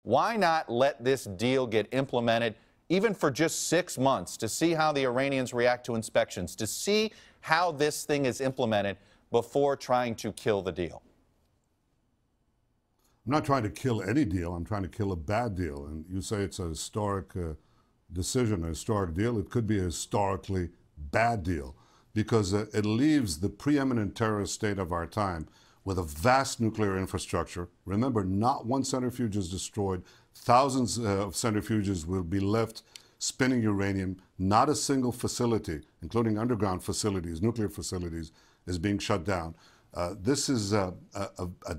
Why not let this deal get implemented, even for just 6 months, to see how the Iranians react to inspections, to see how this thing is implemented before trying to kill the deal? I'm not trying to kill any deal. I'm trying to kill a bad deal. And you say it's a historic decision, a historic deal. It could be a historically bad deal because it leaves the preeminent terrorist state of our time with a vast nuclear infrastructure. Remember, not one centrifuge is destroyed. Thousands of centrifuges will be left spinning uranium. Not a single facility, including underground facilities, nuclear facilities, is being shut down. This is a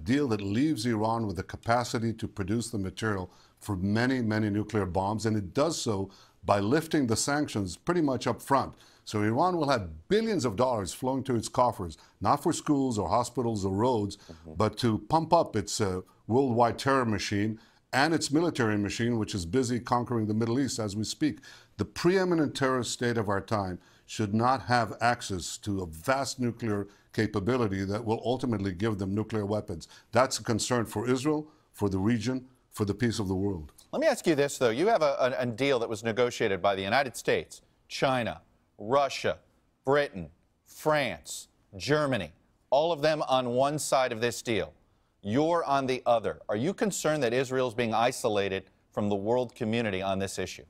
deal that leaves Iran with the capacity to produce the material for many, many nuclear bombs, and it does so by lifting the sanctions pretty much up front. So Iran will have billions of dollars flowing to its coffers, not for schools or hospitals or roads, but to pump up its worldwide terror machine and its military machine, which is busy conquering the Middle East as we speak. The preeminent terrorist state of our time should not have access to a vast nuclear capability that will ultimately give them nuclear weapons. That's a concern for Israel, for the region, for the peace of the world. Let me ask you this, though. You have a deal that was negotiated by the United States, China, Russia, Britain, France, Germany, all of them on one side of this deal. You're on the other. Are you concerned that Israel is being isolated from the world community on this issue?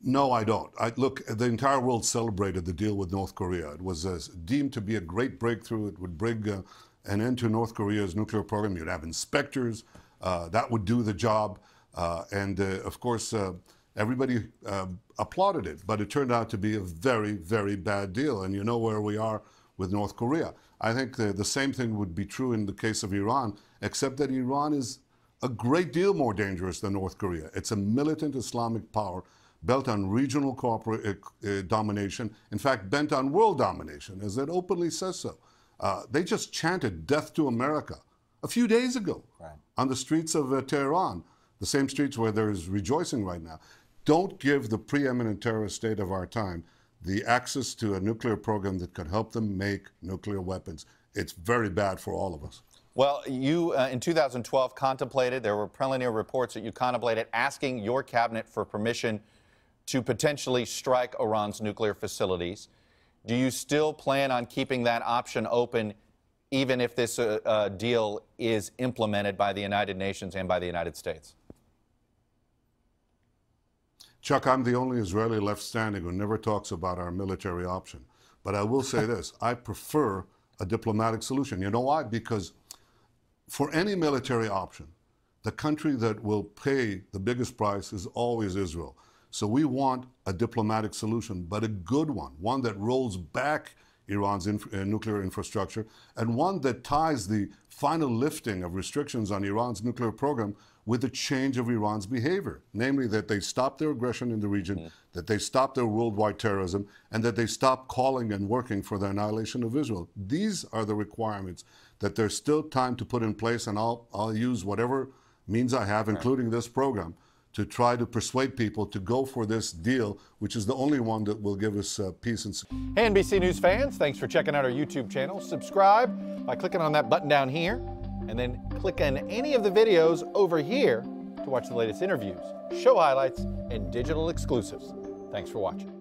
No, I don't. Look, the entire world celebrated the deal with North Korea. It was deemed to be a great breakthrough. It would bring an end to North Korea's nuclear program. You'd have inspectors. That would do the job. Of course, everybody applauded it. But it turned out to be a very, very bad deal. And you know where we are with North Korea. I think the same thing would be true in the case of Iran, except that Iran is a great deal more dangerous than North Korea. It's a militant Islamic power built on regional domination, in fact, bent on world domination, as it openly says so. They just chanted death to America a few days ago on the streets of Tehran, the same streets where there is rejoicing right now. Don't give the preeminent terrorist state of our time the access to a nuclear program that could help them make nuclear weapons. It's very bad for all of us. Well, you, in 2012, contemplated, there were preliminary reports that you contemplated asking your cabinet for permission to potentially strike Iran's nuclear facilities. Do you still plan on keeping that option open, even if this deal is implemented by the United Nations and by the United States? Chuck, I'm the only Israeli left standing who never talks about our military option. But I will say this, I prefer a diplomatic solution. You know why? Because for any military option, the country that will pay the biggest price is always Israel. So we want a diplomatic solution, but a good one that rolls back Iran's nuclear infrastructure, and one that ties the final lifting of restrictions on Iran's nuclear program with the change of Iran's behavior, namely that they stop their aggression in the region, that they stop their worldwide terrorism, and that they stop calling and working for the annihilation of Israel. These are the requirements that there's still time to put in place, and I'll use whatever means I have, including this program, to try to persuade people to go for this deal, which is the only one that will give us peace and security. Hey, NBC News fans, thanks for checking out our YouTube channel. Subscribe by clicking on that button down here, and then click on any of the videos over here to watch the latest interviews, show highlights, and digital exclusives. Thanks for watching.